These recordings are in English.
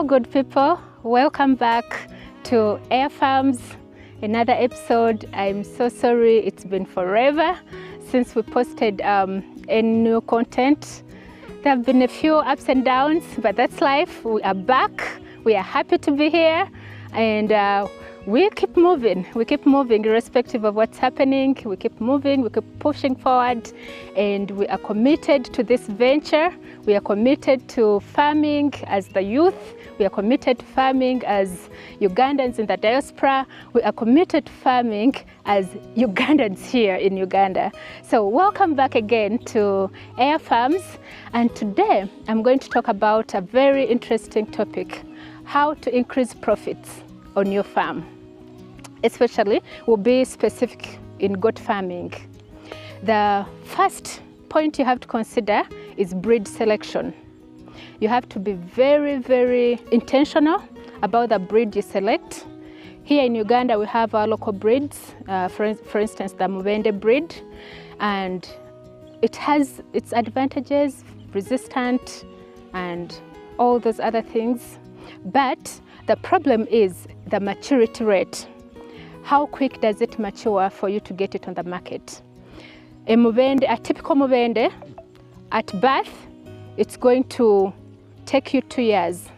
good people, welcome back to Aire Farms, another episode. I'm so sorry it's been forever since we posted any new content. There have been a few ups and downs, but that's life. We are back, we are happy to be here, and we keep moving irrespective of what's happening. We keep moving, we keep pushing forward, and we are committed to this venture. We are committed to farming as the youth. We are committed to farming as Ugandans in the diaspora. We are committed to farming as Ugandans here in Uganda. So welcome back again to Aire Farms, and today I'm going to talk about a very interesting topic: how to increase profits on your farm. Especially, we'll be specific in goat farming. The first point you have to consider is breed selection. You have to be very, very intentional about the breed you select. Here in Uganda, we have our local breeds, for instance, the Mubende breed, and it has its advantages, resistant, and all those other things. But the problem is the maturity rate. How quick does it mature for you to get it on the market? A typical Mubende, at birth, it's going to take you 2 years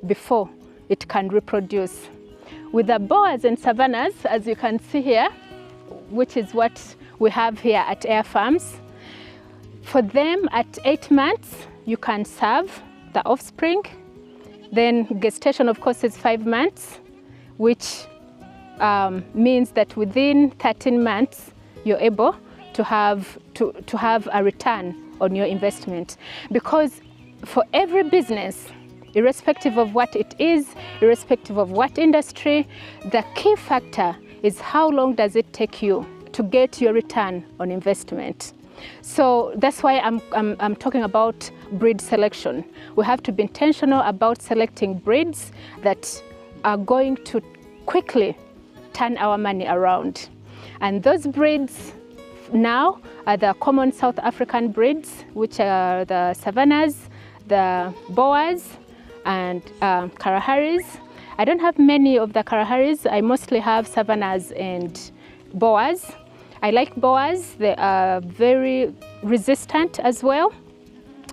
before it can reproduce. With the boas and savannas, as you can see here, which is what we have here at Aire Farms, for them at 8 months, you can serve the offspring. Then gestation, of course, is 5 months, which means that within 13 months, you're able to have a return on your investment. Because for every business, irrespective of what it is, irrespective of what industry, the key factor is how long does it take you to get your return on investment. So that's why I'm talking about breed selection. We have to be intentional about selecting breeds that are going to quickly turn our money around. And those breeds now are the common South African breeds, which are the savannas, the boas, and Karaharis. I don't have many of the Karaharis. I mostly have savannas and boas. I like boas. They are very resistant as well.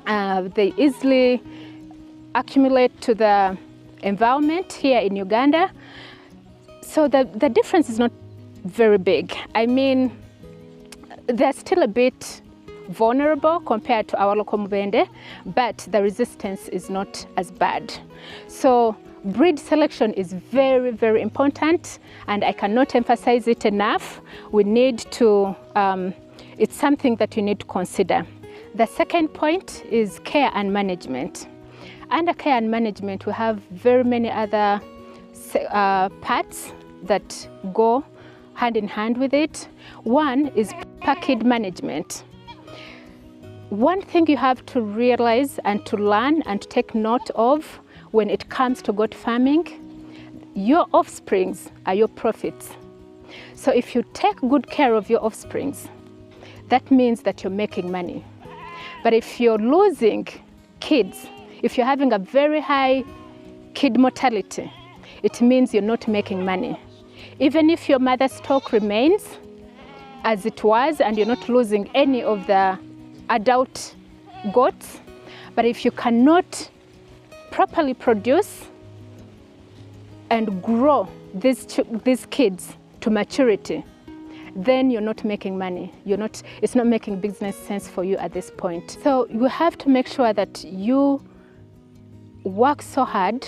They easily accumulate to the environment here in Uganda. So the difference is not very big. I mean, they're still a bit vulnerable compared to our local Mubende, but the resistance is not as bad. So breed selection is very, very important, and I cannot emphasize it enough. We need to, it's something that you need to consider. The second point is care and management. Under care and management, we have very many other parts that go hand in hand with it. One is package management. One thing you have to realize and to learn and to take note of when it comes to goat farming, your offsprings are your profits. So if you take good care of your offsprings, that means that you're making money. But if you're losing kids, if you're having a very high kid mortality, it means you're not making money. Even if your mother stock remains as it was and you're not losing any of the adult goats, but if you cannot properly produce and grow these kids to maturity, then you're not making money. It's not making business sense for you at this point. So you have to make sure that you work so hard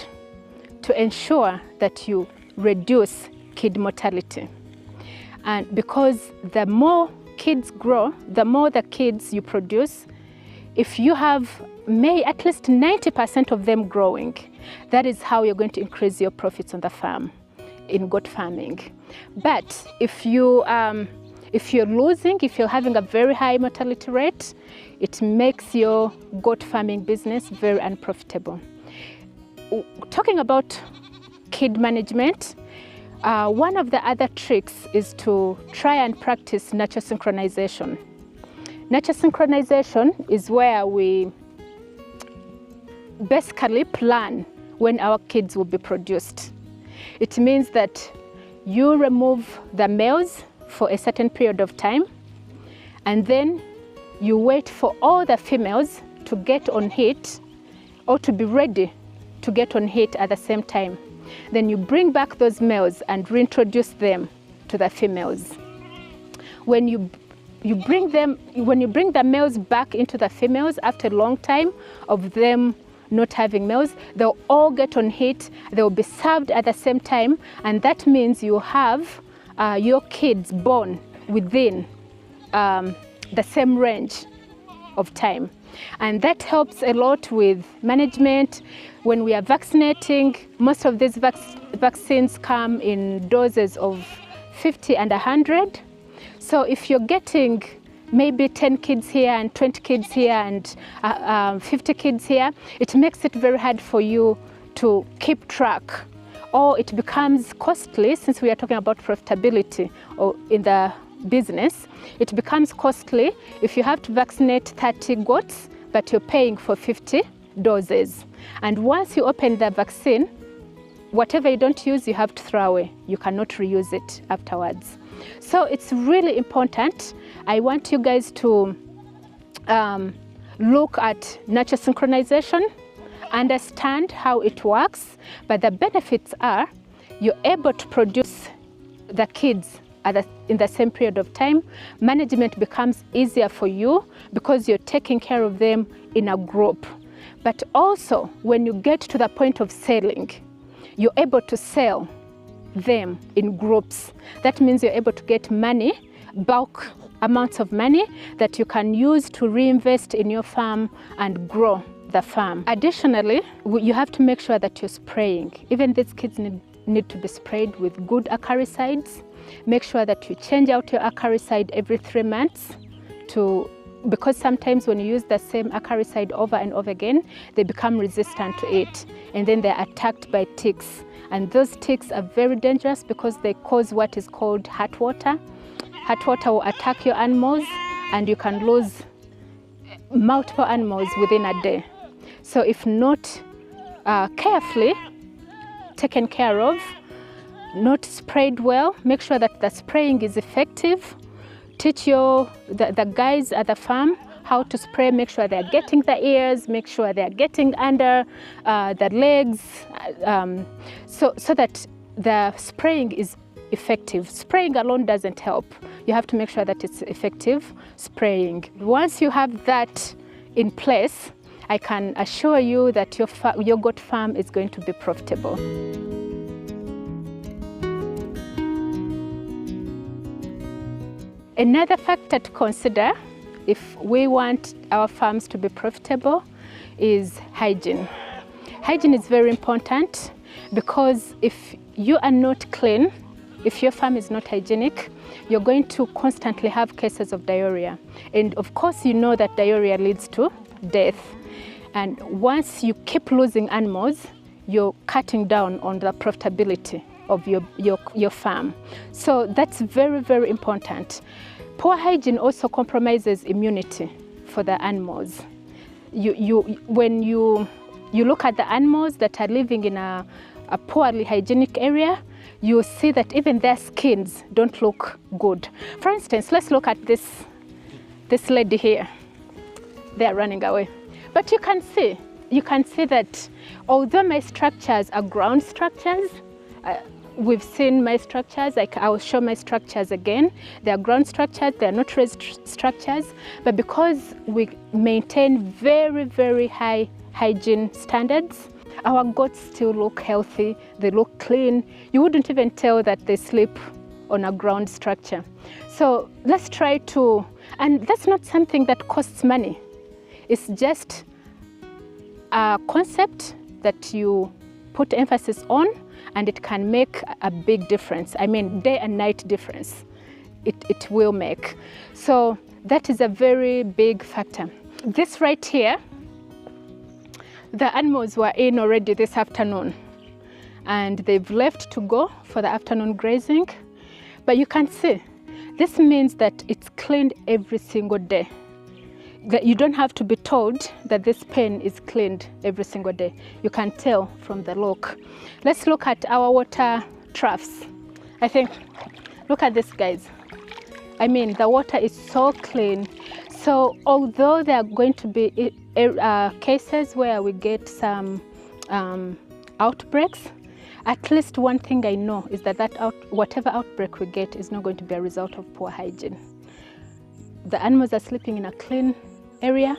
to ensure that you reduce kid mortality. And because the more kids grow, the more the kids you produce, if you have at least 90% of them growing, that is how you're going to increase your profits on the farm in goat farming. But if you're losing, if you're having a very high mortality rate, it makes your goat farming business very unprofitable. Talking about kid management, one of the other tricks is to try and practice natural synchronization. Natural synchronization is where we basically plan when our kids will be produced. It means that you remove the males for a certain period of time, and then you wait for all the females to get on heat or to be ready to get on heat at the same time. Then you bring back those males and reintroduce them to the females. When you bring the males back into the females after a long time of them not having males, they'll all get on heat, they'll be served at the same time, and that means you have your kids born within the same range of time. And that helps a lot with management. When we are vaccinating, most of these vaccines come in doses of 50 and 100. So if you're getting maybe 10 kids here and 20 kids here and 50 kids here, it makes it very hard for you to keep track, or it becomes costly. Since we are talking about profitability or in the business, it becomes costly if you have to vaccinate 30 goats, but you're paying for 50 doses. And once you open the vaccine, whatever you don't use, you have to throw away. You cannot reuse it afterwards. So it's really important. I want you guys to look at natural synchronization, understand how it works, but the benefits are you're able to produce the kids in the same period of time. Management becomes easier for you because you're taking care of them in a group. But also, when you get to the point of selling, you're able to sell them in groups. That means you're able to get money, bulk amounts of money that you can use to reinvest in your farm and grow the farm. Additionally, you have to make sure that you're spraying. Even these kids need to be sprayed with good acaricides. Make sure that you change out your acaricide every 3 months because sometimes when you use the same acaricide over and over again, they become resistant to it, and then they're attacked by ticks. And those ticks are very dangerous because they cause what is called heart water. Heart water will attack your animals, and you can lose multiple animals within a day. So if not carefully taken care of, not sprayed well, make sure that the spraying is effective. Teach the guys at the farm how to spray. Make sure they're getting the ears, make sure they're getting under the legs, so that the spraying is effective. Spraying alone doesn't help. You have to make sure that it's effective spraying. Once you have that in place, I can assure you that your goat farm is going to be profitable. Another factor to consider if we want our farms to be profitable is hygiene. Hygiene is very important because if you are not clean, if your farm is not hygienic, you're going to constantly have cases of diarrhea. And of course, you know that diarrhea leads to death. And once you keep losing animals, you're cutting down on the profitability of your farm. So that's very, very important. Poor hygiene also compromises immunity for the animals. When you look at the animals that are living in a poorly hygienic area, you see that even their skins don't look good. For instance, let's look at this lady here. They're running away. But you can see that although my structures are ground structures, we've seen my structures, I will show my structures again. They are ground structures, they are not raised structures, but because we maintain very, very high hygiene standards, our goats still look healthy, they look clean. You wouldn't even tell that they sleep on a ground structure. So let's try to, and that's not something that costs money. It's just a concept that you put emphasis on, and it can make a big difference. I mean, day and night difference, it will make. So that is a very big factor. This right here, the animals were in already this afternoon, and they've left to go for the afternoon grazing. But you can see, this means that it's cleaned every single day. that you don't have to be told that this pen is cleaned every single day. You can tell from the look. Let's look at our water troughs. I think, look at this, guys. I mean, the water is so clean. So although there are going to be cases where we get some outbreaks, at least one thing I know is that whatever outbreak we get is not going to be a result of poor hygiene. The animals are sleeping in a clean area,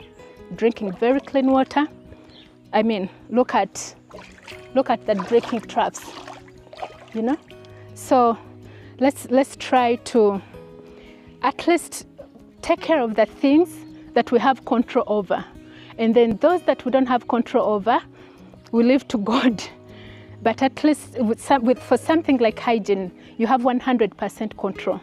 drinking very clean water. I mean, look at the drinking troughs, you know. So let's try to at least take care of the things that we have control over, and then those that we don't have control over, we leave to God. But at least for something like hygiene, you have 100% control.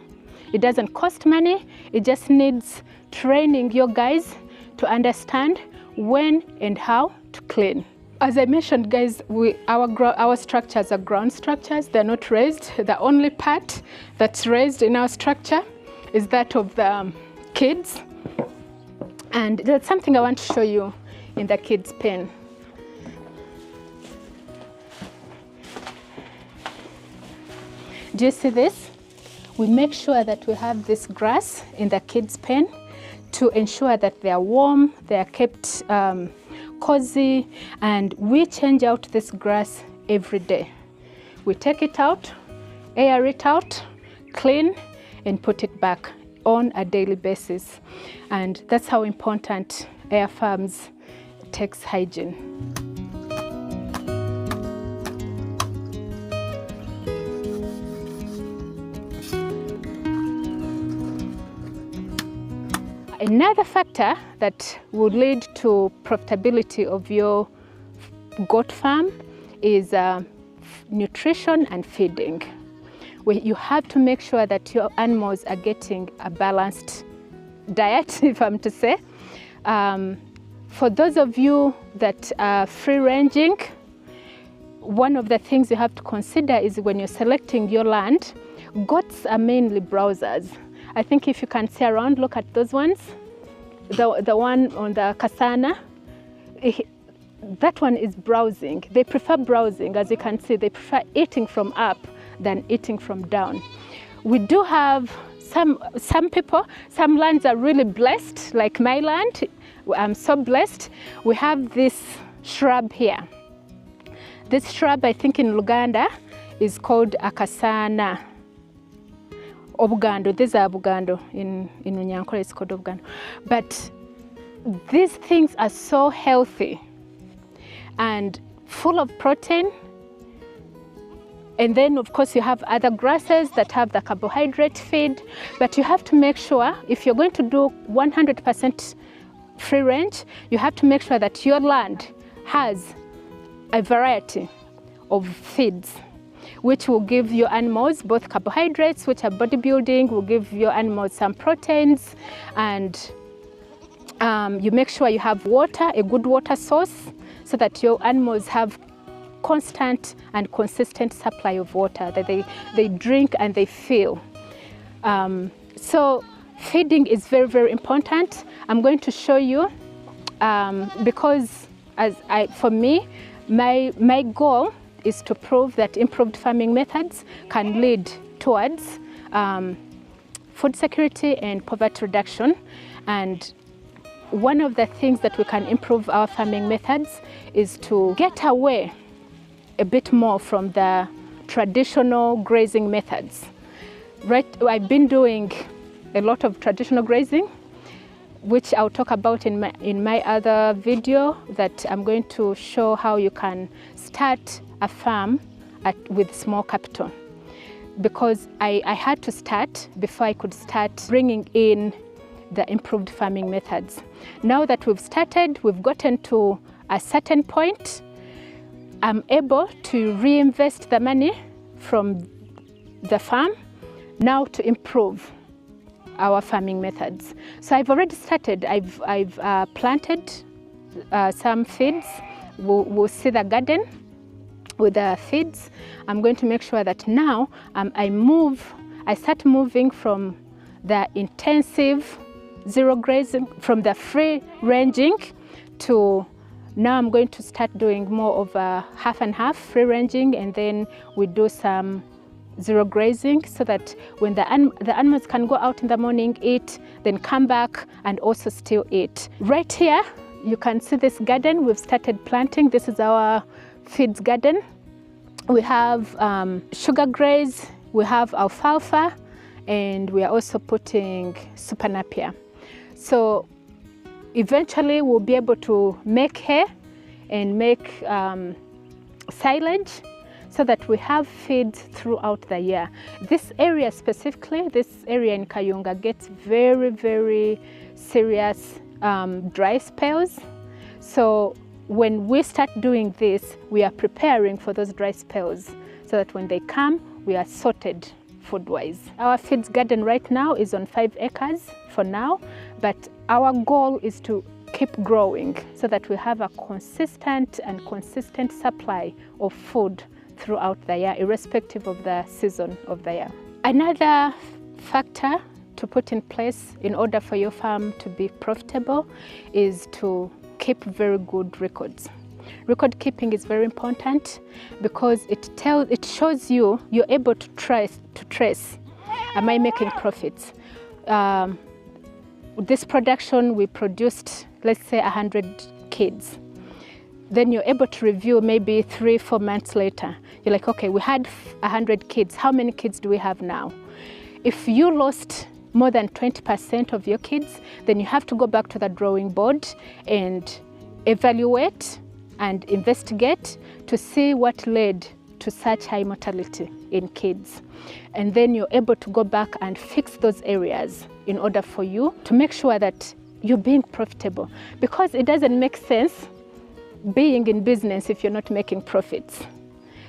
It doesn't cost money. It just needs training your guys to understand when and how to clean. As I mentioned, guys, our structures are ground structures. They're not raised. The only part that's raised in our structure is that of the kids. And there's something I want to show you in the kids' pen. Do you see this? We make sure that we have this grass in the kids' pen to ensure that they are warm, they are kept cozy, and we change out this grass every day. We take it out, air it out, clean, and put it back on a daily basis. And that's how important Aire Farms takes hygiene. Another factor that would lead to profitability of your goat farm is nutrition and feeding. You have to make sure that your animals are getting a balanced diet, if I'm to say. For those of you that are free-ranging, one of the things you have to consider is when you're selecting your land, goats are mainly browsers. I think if you can see around, look at those ones. The one on the Kasana, that one is browsing. They prefer browsing. As you can see, they prefer eating from up than eating from down. We do have some people, some lands are really blessed, like my land. I'm so blessed. We have this shrub here. This shrub, I think in Uganda, is called a Kasana. Obugando, these are Obugando, in Unyankole it's called Obugando. But these things are so healthy and full of protein. And then of course you have other grasses that have the carbohydrate feed, but you have to make sure if you're going to do 100% free range, you have to make sure that your land has a variety of feeds, which will give your animals both carbohydrates, which are bodybuilding, will give your animals some proteins, and you make sure you have water, a good water source, so that your animals have constant and consistent supply of water that they drink and they feel. So feeding is very, very important. I'm going to show you because for me, my goal is to prove that improved farming methods can lead towards food security and poverty reduction. And one of the things that we can improve our farming methods is to get away a bit more from the traditional grazing methods. Right, I've been doing a lot of traditional grazing, which I'll talk about in my other video, that I'm going to show how you can start a farm with small capital. Because I had to start before I could start bringing in the improved farming methods. Now that we've started, we've gotten to a certain point, I'm able to reinvest the money from the farm now to improve our farming methods. So I've already started. I've planted some feeds. We'll see the garden with the feeds. I'm going to make sure that now I start moving from the intensive zero grazing, from the free ranging to now I'm going to start doing more of a half and half free ranging, and then we do some zero grazing so that when the animals can go out in the morning, eat, then come back and also still eat. Right here, you can see this garden we've started planting. This is our feeds garden. We have sugar graze, we have alfalfa, and we are also putting super napier. So eventually we'll be able to make hay and make silage so that we have feeds throughout the year. This area specifically, this area in Kayunga gets very, very serious dry spells. So when we start doing this, we are preparing for those dry spells so that when they come, we are sorted food-wise. Our feeds garden right now is on 5 acres for now, but our goal is to keep growing so that we have a consistent supply of food throughout the year, irrespective of the season of the year. Another factor to put in place in order for your farm to be profitable is to keep very good records. Record keeping is very important because it shows you, you're able to trace, am I making profits? This production, we produced, let's say 100 kids. Then you're able to review maybe 3-4 months later. You're like, okay, we had 100 kids. How many kids do we have now? If you lost more than 20% of your kids, then you have to go back to the drawing board and evaluate and investigate to see what led to such high mortality in kids. And then you're able to go back and fix those areas in order for you to make sure that you're being profitable. Because it doesn't make sense being in business if you're not making profits.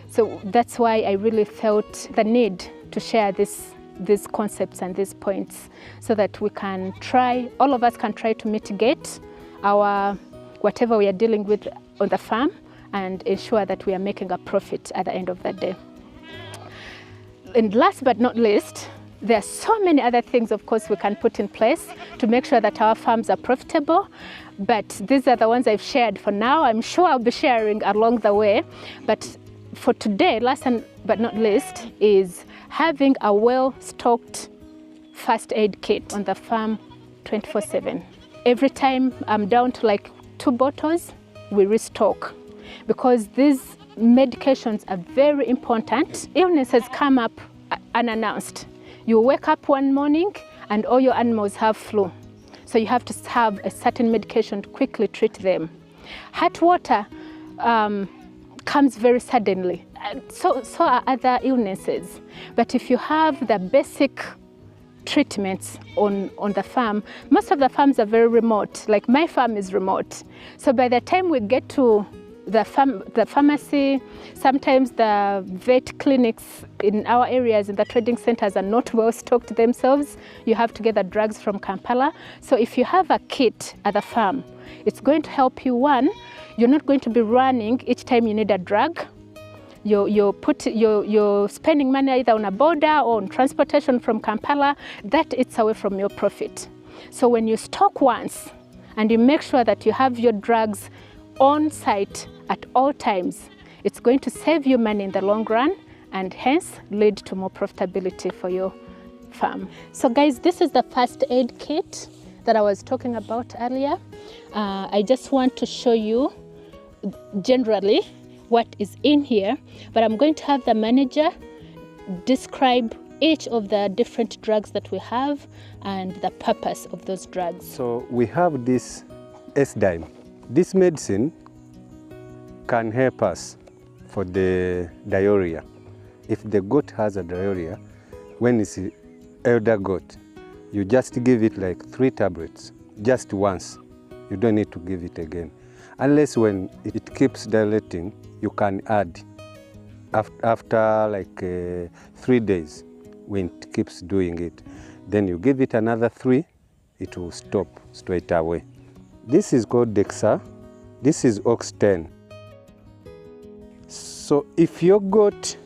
So that's why I really felt the need to share these concepts and these points so that we can try, all of us can try to mitigate our whatever we are dealing with on the farm and ensure that we are making a profit at the end of the day. And last but not least, there are so many other things, of course, we can put in place to make sure that our farms are profitable. But these are the ones I've shared for now. I'm sure I'll be sharing along the way. But for today, last but not least, is having a well-stocked first aid kit on the farm 24/7. Every time I'm down to like 2 bottles, we restock because these medications are very important. Illnesses come up unannounced. You wake up one morning and all your animals have flu. So you have to have a certain medication to quickly treat them. Heart water comes very suddenly. So are other illnesses. But if you have the basic treatments on the farm, most of the farms are very remote. Like my farm is remote. So by the time we get to the pharmacy, sometimes the vet clinics in our areas and the trading centers are not well stocked themselves. You have to get the drugs from Kampala. So if you have a kit at the farm, it's going to help you. One, you're not going to be running each time you need a drug. You're spending money either on a border or on transportation from Kampala. That eats away from your profit. So when you stock once and you make sure that you have your drugs on site at all times, it's going to save you money in the long run and hence lead to more profitability for your farm. So guys, this is the first aid kit that I was talking about earlier. I just want to show you generally what is in here, but I'm going to have the manager describe each of the different drugs that we have and the purpose of those drugs. So we have this S-dime. This medicine can help us for the diarrhea. If the goat has a diarrhea, when it's an elder goat, you just give it like 3 tablets, just once. You don't need to give it again. Unless when it keeps dilating, you can add after like 3 days when it keeps doing it. Then you give it another 3, it will stop straight away. This is called Dexa. This is Ox 10. So if your goat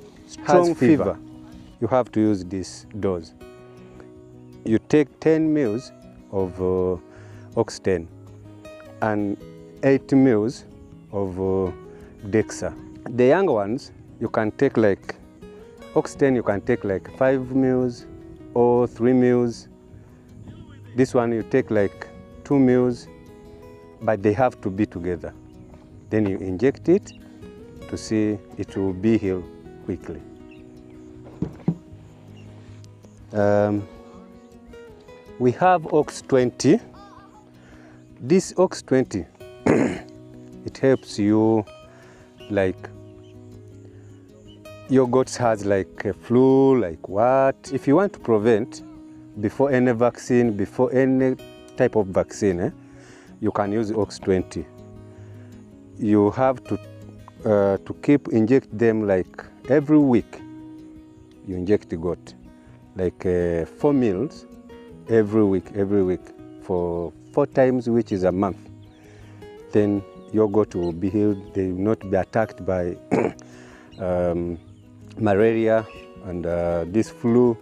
has fever, you have to use this dose. You take 10 mils of oxten and 8 mils of dexa. The young ones, you can take like oxten, you can take like 5 mils or 3 mils. This one you take like 2 mils, but they have to be together. Then you inject it to see it will be healed quickly. We have Ox 20. This Ox 20, it helps you, like your goats has like a flu, like what? If you want to prevent before any vaccine, before any type of vaccine, you can use Ox 20. You have to keep inject them like every week. You inject the goat like 4 mils every week for 4 times, which is a month. Then your goat will be healed. They will not be attacked by malaria and this flu.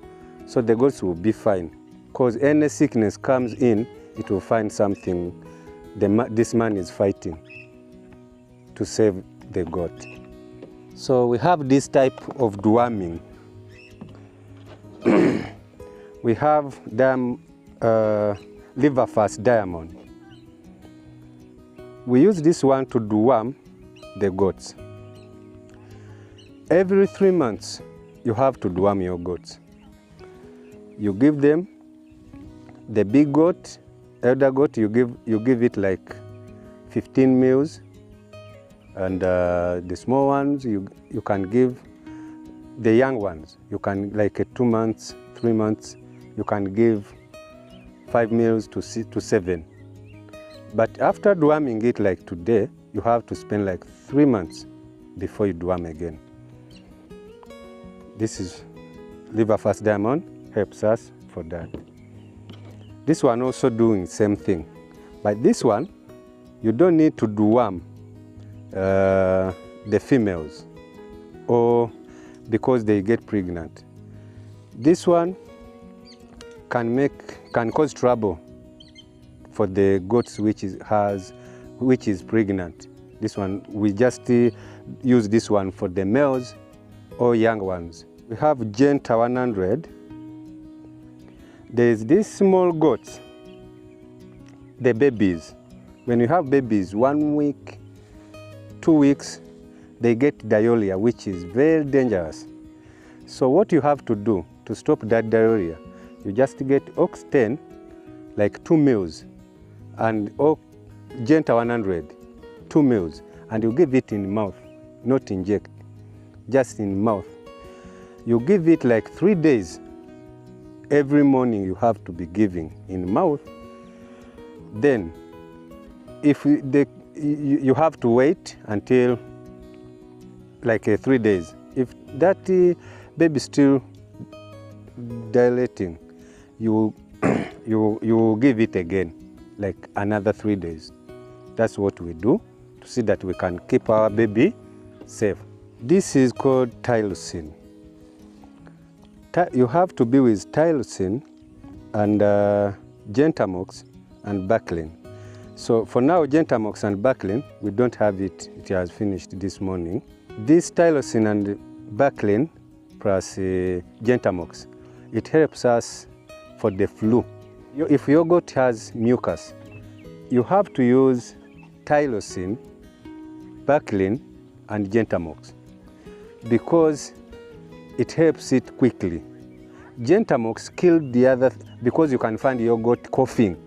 So the goats will be fine. Because any sickness comes in, it will find something this man is fighting to save the goat. So we have this type of deworming. We have liver fast diamond. We use this one to deworm the goats. Every 3 months, you have to deworm your goats. You give them the big goat, elder goat, you give it like 15 mils, and the small ones you can give. The young ones you can like 2 months, 3 months, you can give 5 mils to 7. But after deworming it like today, you have to spend like 3 months before you deworm again. This is liver fast diamond, helps us for that. This one also doing same thing, but this one you don't need to deworm the females or because they get pregnant. This one can cause trouble for the goats which is pregnant. This one we just use this one for the males or young ones. We have Genta 100. There is these small goats, the babies. When you have babies 1 week, 2 weeks, they get diarrhea, which is very dangerous. So what you have to do to stop that diarrhea, you just get Ox 10, like 2 mils, and Genta 100, 2 mils, and you give it in mouth, not inject, just in mouth. You give it like 3 days. Every morning you have to be giving in mouth. Then, if you have to wait until like 3 days. If that baby is still dilating, you give it again, like another 3 days. That's what we do to see that we can keep our baby safe. This is called tylosin. You have to be with tylosin and Gentamox and Baclin. So for now, Gentamox and Baclin, we don't have it. It has finished this morning. This tylosin and Baclin plus Gentamox, it helps us for the flu. If your goat has mucus, you have to use tylosin, Baclin, and Gentamox because it helps it quickly. Gentamox killed the other, because you can find your goat coughing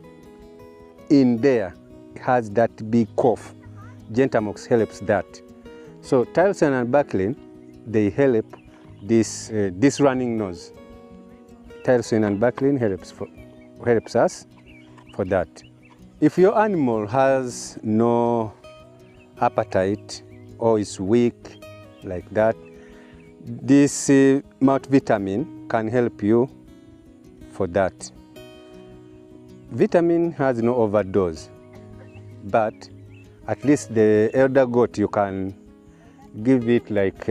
in there, it has that big cough. Gentamox helps that. So tylosin and Baclin, they help this running nose. Tylosin and Baclin helps us for that. If your animal has no appetite or is weak like that, this multivitamin can help you for that. Vitamin has no overdose, but at least the elder goat, you can give it like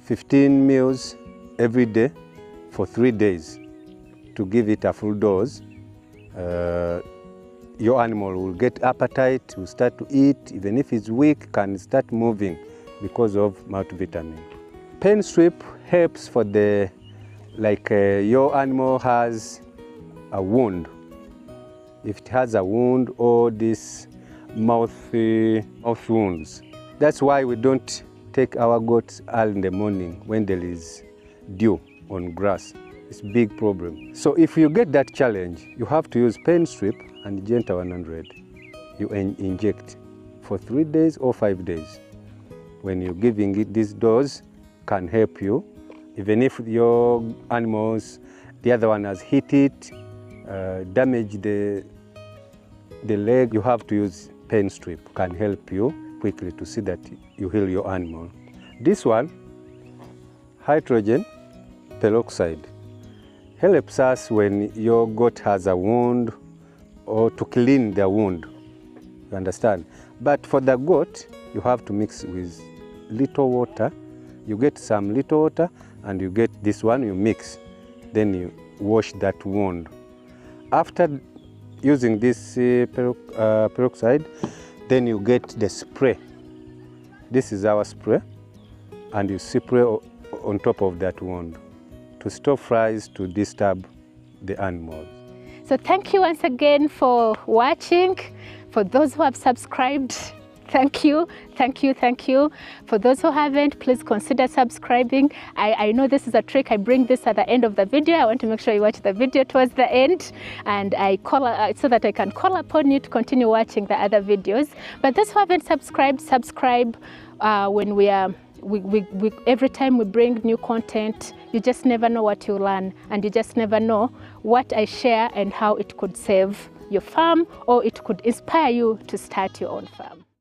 15 meals every day for 3 days. to give it a full dose, your animal will get appetite, will start to eat, even if it's weak, can start moving because of multivitamin. Pen strip helps for the, like your animal has a wound. If it has a wound or this mouth wounds. That's why we don't take our goats early in the morning when there is dew on grass. It's a big problem. So if you get that challenge, you have to use pen strip and Genta 100. You inject for 3 days or 5 days. When you're giving it, this dose can help you. Even if your animals, the other one has hit it, damaged the leg, you have to use pen strip. Can help you quickly to see that you heal your animal. This one, hydrogen peroxide, helps us when your goat has a wound or to clean the wound, you understand? But for the goat, you have to mix with little water. You get some little water and you get this one, you mix. Then you wash that wound. After using this peroxide, then you get the spray. This is our spray, and you spray on top of that wound to stop flies to disturb the animals. So thank you once again for watching. For those who have subscribed, thank you, thank you, thank you. For those who haven't, please consider subscribing. I know this is a trick. I bring this at the end of the video. I want to make sure you watch the video towards the end, and I call so that I can call upon you to continue watching the other videos. But those who haven't subscribed, subscribe. When every time we bring new content, you just never know what you learn, and you just never know what I share and how it could save your farm, or it could inspire you to start your own farm.